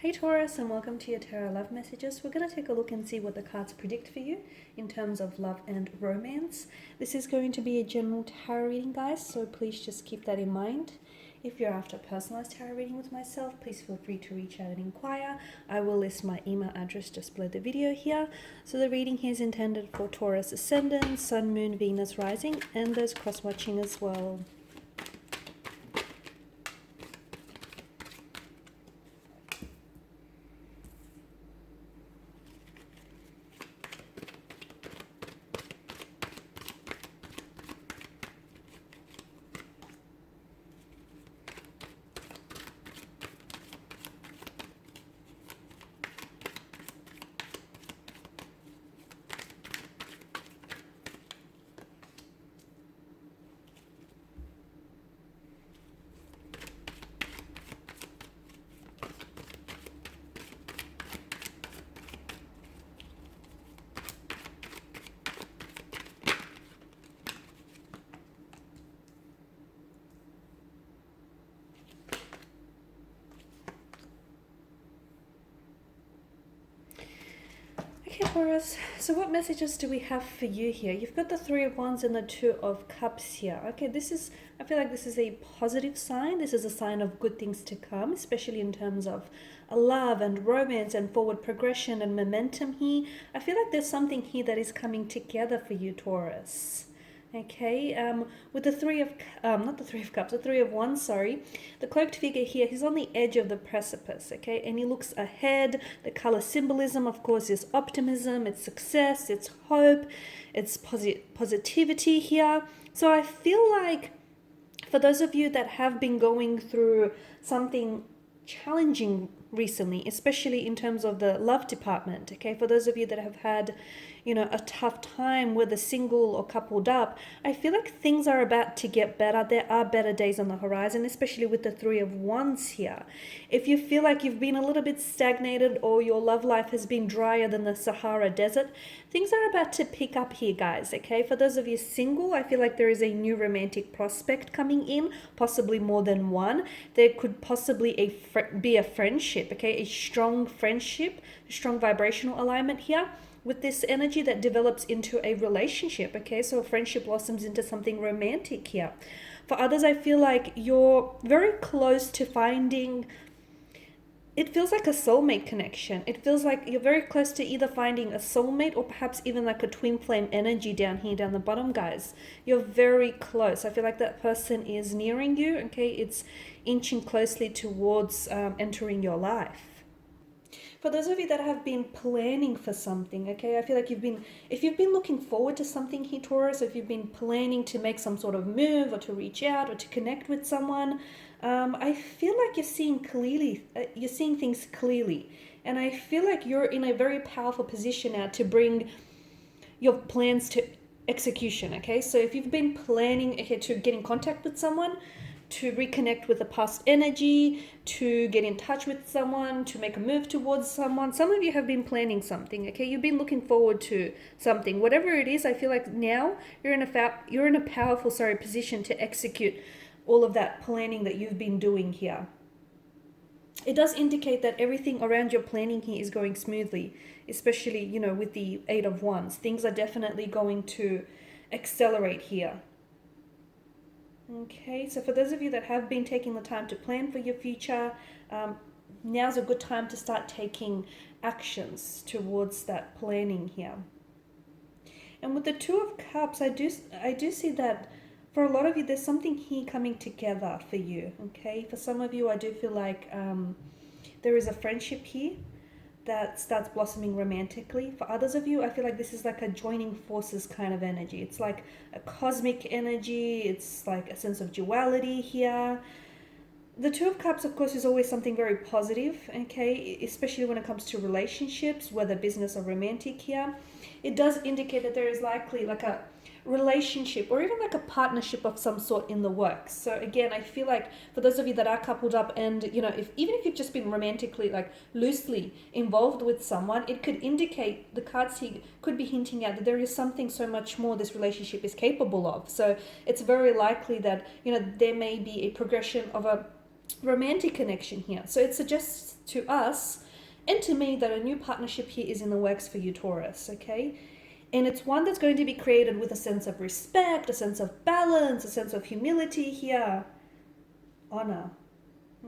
Hey Taurus, and welcome to your tarot love messages. We're going to take a look and see what the cards predict for you in terms of love and romance. This is going to be a general tarot reading, guys, so please just keep that in mind. If you're after a personalized tarot reading with myself, please feel free to reach out and inquire. I will list my email address just below the video here. So the reading here is intended for Taurus ascendant, Sun, Moon, Venus, Rising, and those cross-watching as well. Okay, Taurus, so what messages do we have for you here? You've got the Three of Wands and the Two of Cups here. Okay, I feel like this is a positive sign. This is a sign of good things to come, especially in terms of love and romance and forward progression and momentum here. I feel like there's something here that is coming together for you, Taurus. Okay, with the not the Three of Cups, the Three of Wands, sorry. The cloaked figure here, he's on the edge of the precipice, okay? And he looks ahead. The color symbolism, of course, is optimism, it's success, it's hope, it's positivity here. So I feel like for those of you that have been going through something challenging recently, especially in terms of the love department, okay, for those of you that have had, a tough time whether single or coupled up, I feel like things are about to get better. There are better days on the horizon, especially with the Three of Wands here. If you feel like you've been a little bit stagnated or your love life has been drier than the Sahara Desert, things are about to pick up here, guys, okay? For those of you single, I feel like there is a new romantic prospect coming in, possibly more than one. There could possibly be a friendship, okay? A strong friendship, a strong vibrational alignment here with this energy that develops into a relationship, okay? So a friendship blossoms into something romantic here. For others, I feel like you're very close to finding, it feels like a soulmate connection. It feels like you're very close to either finding a soulmate or perhaps even like a twin flame energy down here, down the bottom, guys. You're very close. I feel like that person is nearing you, okay? It's inching closely towards entering your life. For those of you that have been planning for something, okay, I feel like if you've been looking forward to something here, Taurus, if you've been planning to make some sort of move or to reach out or to connect with someone, I feel like you're seeing clearly, you're seeing things clearly. And I feel like you're in a very powerful position now to bring your plans to execution, okay? So if you've been planning, okay, to get in contact with someone, to reconnect with the past energy, to get in touch with someone, to make a move towards someone. Some of you have been planning something, okay? You've been looking forward to something. Whatever it is, I feel like now you're in a powerful, position to execute all of that planning that you've been doing here. It does indicate that everything around your planning here is going smoothly, especially, with the Eight of Wands. Things are definitely going to accelerate here. Okay, so for those of you that have been taking the time to plan for your future, now's a good time to start taking actions towards that planning here. And with the Two of Cups, I do see that for a lot of you, there's something here coming together for you, okay? For some of you, I do feel like there is a friendship here that starts blossoming romantically. For others of you, I feel like this is like a joining forces kind of energy. It's like a cosmic energy. It's like a sense of duality here. The Two of Cups, of course, is always something very positive, okay? Especially when it comes to relationships, whether business or romantic here. It does indicate that there is likely like a relationship or even like a partnership of some sort in the works. So again, I feel like for those of you that are coupled up and even if you've just been romantically, like loosely involved with someone, it could indicate, the cards here could be hinting at that there is something so much more this relationship is capable of. So it's very likely that there may be a progression of a romantic connection here. So it suggests to us and to me that a new partnership here is in the works for you, Taurus, okay? And it's one that's going to be created with a sense of respect, a sense of balance, a sense of humility here, honor.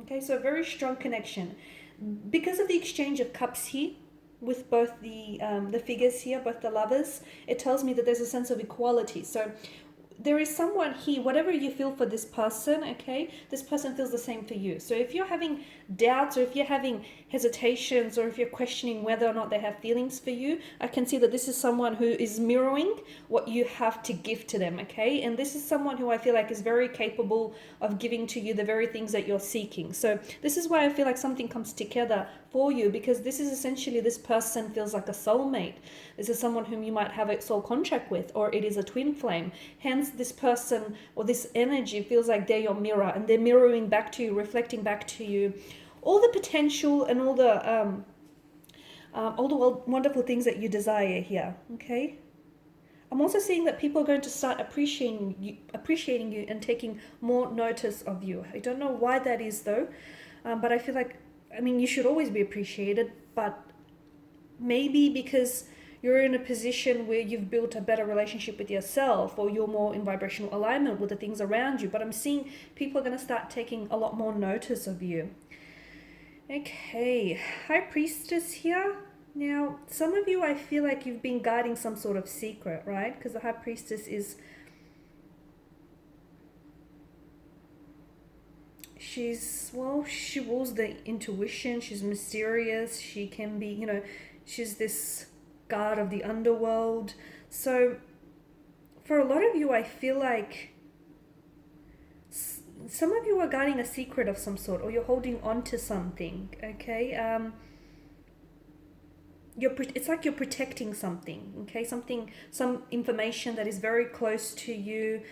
Okay, so a very strong connection. Because of the exchange of cups here, with both the figures here, both the lovers, it tells me that there's a sense of equality. So there is someone here, whatever you feel for this person, okay, this person feels the same for you. So if you're having doubts, or if you're having hesitations, or if you're questioning whether or not they have feelings for you, I can see that this is someone who is mirroring what you have to give to them, okay? And this is someone who I feel like is very capable of giving to you the very things that you're seeking. So this is why I feel like something comes together for you, because this is essentially, this person feels like a soulmate. This is someone whom you might have a soul contract with, or it is a twin flame. Hence, this person or this energy feels like they're your mirror, and they're mirroring back to you, reflecting back to you all the potential and all the wonderful things that you desire here, okay? I'm also seeing that people are going to start appreciating you and taking more notice of you. I don't know why that is though, but I feel like, I mean, you should always be appreciated, but maybe because you're in a position where you've built a better relationship with yourself, or you're more in vibrational alignment with the things around you. But I'm seeing people are going to start taking a lot more notice of you. Okay, High Priestess here. Now, some of you, I feel like you've been guarding some sort of secret, right? Because the High Priestess is... she rules the intuition. She's mysterious. She can be, you know, she's this guard of the underworld. So for a lot of you, I feel like some of you are guarding a secret of some sort, or you're holding on to something, okay? It's like you're protecting something, okay? Some information that is very close to you.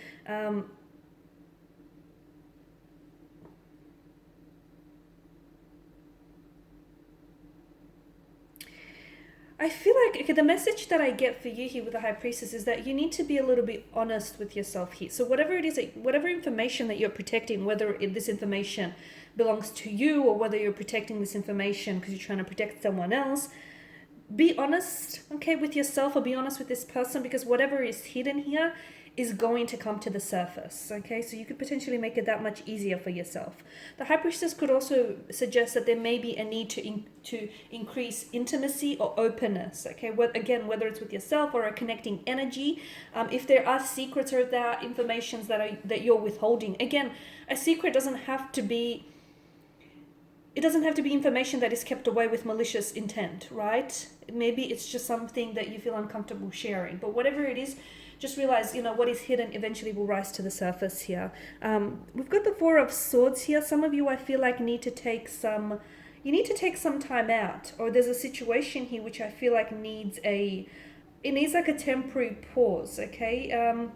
I feel like, okay, the message that I get for you here with the High Priestess is that you need to be a little bit honest with yourself here. So whatever it is, whatever information that you're protecting, whether this information belongs to you, or whether you're protecting this information because you're trying to protect someone else, be honest, okay, with yourself, or be honest with this person, because whatever is hidden here is going to come to the surface, okay? So you could potentially make it that much easier for yourself. The High Priestess could also suggest that there may be a need to increase intimacy or openness, okay? Again, whether it's with yourself or a connecting energy. If there are secrets or there are informations that you're withholding. Again, a secret doesn't have to be... it doesn't have to be information that is kept away with malicious intent, right? Maybe it's just something that you feel uncomfortable sharing. But whatever it is, just realize, you know, what is hidden eventually will rise to the surface here. We've got the Four of Swords here. Some of you, I feel like, need to take some time out. Or there's a situation here which I feel like needs like a temporary pause, okay?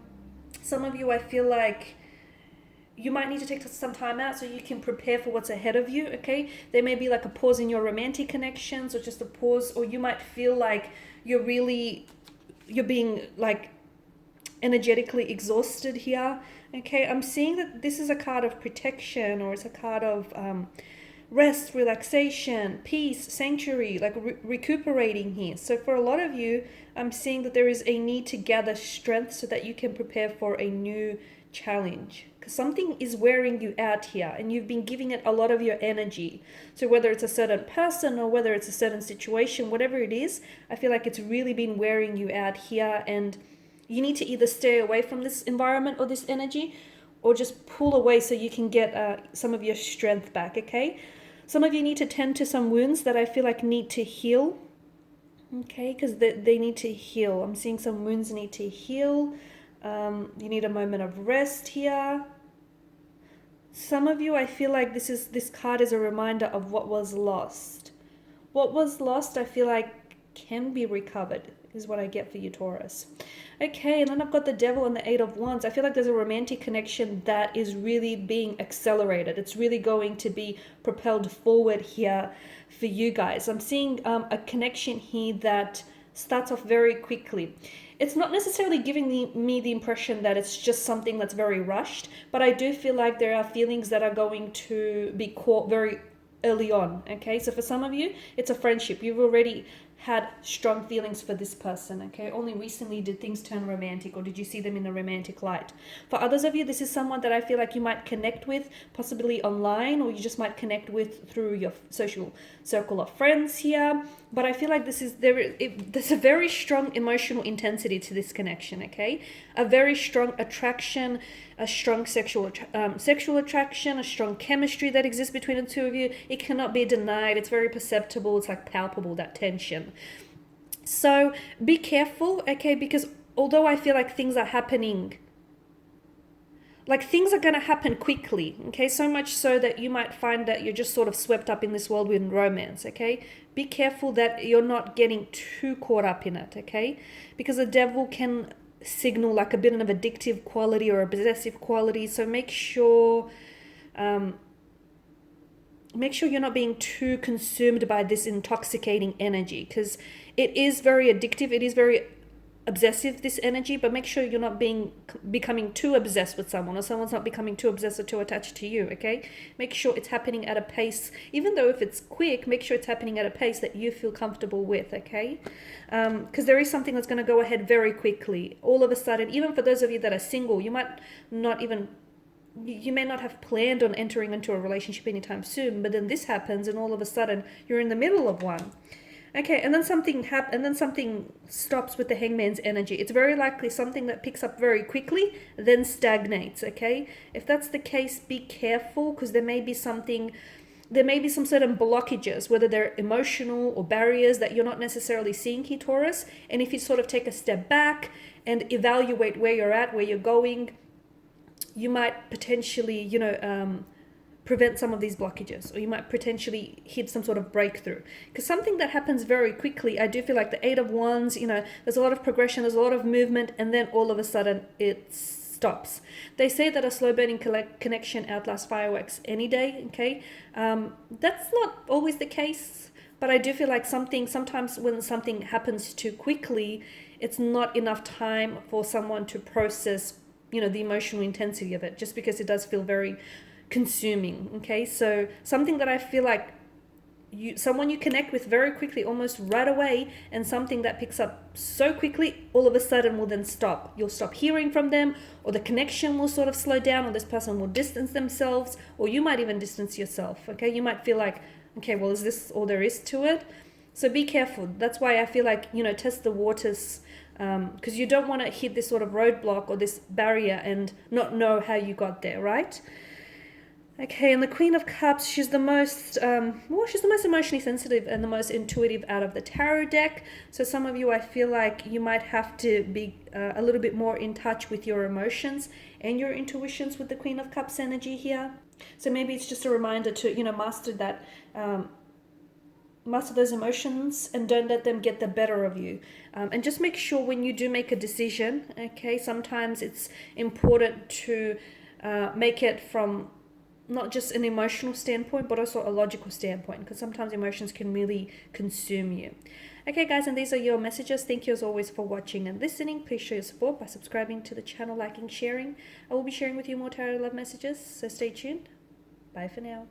Some of you, I feel like, you might need to take some time out so you can prepare for what's ahead of you, okay? There may be like a pause in your romantic connections, or just a pause, or you might feel like you're being like energetically exhausted here, okay? I'm seeing that this is a card of protection, or it's a card of rest, relaxation, peace, sanctuary, like recuperating here. So for a lot of you, I'm seeing that there is a need to gather strength so that you can prepare for a new challenge. Something is wearing you out here, and you've been giving it a lot of your energy. So whether it's a certain person, or whether it's a certain situation, whatever it is, I feel like it's really been wearing you out here, and you need to either stay away from this environment or this energy, or just pull away so you can get some of your strength back, okay? Some of you need to tend to some wounds that I feel like need to heal, okay? Because they need to heal. I'm seeing some wounds need to heal. You need a moment of rest here. Some of you, I feel like this card is a reminder of what was lost. What was lost, I feel like, can be recovered, is what I get for you, Taurus. Okay, and then I've got the Devil and the Eight of Wands. I feel like there's a romantic connection that is really being accelerated. It's really going to be propelled forward here for you guys. I'm seeing a connection here that starts off very quickly. it's not necessarily giving me the impression that it's just something that's very rushed, but I do feel like there are feelings that are going to be caught very early on. Okay, so for some of you, it's a friendship. You've already had strong feelings for this person. Okay, only recently did things turn romantic, or did you see them in a romantic light. For others of you, this is someone that I feel like you might connect with, possibly online, or you just might connect with through your social circle of friends here. But I feel like there's a very strong emotional intensity to this connection. Okay, a very strong attraction, a strong sexual attraction, a strong chemistry that exists between the two of you. It cannot be denied. It's very perceptible. It's like palpable, that tension. So be careful, okay, because although I feel like things are happening, like things are going to happen quickly, okay, so much so that you might find that you're just sort of swept up in this world with romance, okay. Be careful that you're not getting too caught up in it, okay, because the devil can signal like a bit of addictive quality or a possessive quality. So make sure you're not being too consumed by this intoxicating energy, because it is very addictive, it is very obsessive, this energy. But make sure you're not becoming too obsessed with someone, or someone's not becoming too obsessed or too attached to you, okay. Make sure it's happening at a pace, even though if it's quick, make sure it's happening at a pace that you feel comfortable with, okay. Because there is something that's going to go ahead very quickly all of a sudden. Even for those of you that are single, you may not have planned on entering into a relationship anytime soon, but then this happens and all of a sudden you're in the middle of one. Okay, and then something stops with the Hangman's energy. It's very likely something that picks up very quickly, then stagnates, okay? If that's the case, be careful, because there may be some certain blockages, whether they're emotional or barriers that you're not necessarily seeing here, Taurus. And if you sort of take a step back and evaluate where you're at, where you're going, you might potentially, prevent some of these blockages, or you might potentially hit some sort of breakthrough. Because something that happens very quickly, I do feel like the Eight of Wands, there's a lot of progression, there's a lot of movement, and then all of a sudden it stops. They say that a slow burning connection outlasts fireworks any day, okay? That's not always the case, but I do feel like sometimes when something happens too quickly, it's not enough time for someone to process, the emotional intensity of it, just because it does feel very consuming, okay? So something that I feel like someone you connect with very quickly, almost right away, and something that picks up so quickly, all of a sudden will then stop. You'll stop hearing from them, or the connection will sort of slow down, or this person will distance themselves, or you might even distance yourself, okay? You might feel like, okay, well, is this all there is to it? So be careful. That's why I feel like, test the waters, because you don't want to hit this sort of roadblock or this barrier and not know how you got there, right? Okay, and the Queen of Cups, she's the most emotionally sensitive and the most intuitive out of the tarot deck. So some of you, I feel like you might have to be a little bit more in touch with your emotions and your intuitions with the Queen of Cups energy here. So maybe it's just a reminder to, master those emotions and don't let them get the better of you. And just make sure when you do make a decision, okay, sometimes it's important to make it from not just an emotional standpoint, but also a logical standpoint, because sometimes emotions can really consume you. Okay, guys, and these are your messages. Thank you as always for watching and listening. Please show your support by subscribing to the channel, liking, sharing. I will be sharing with you more tarot love messages, so stay tuned. Bye for now.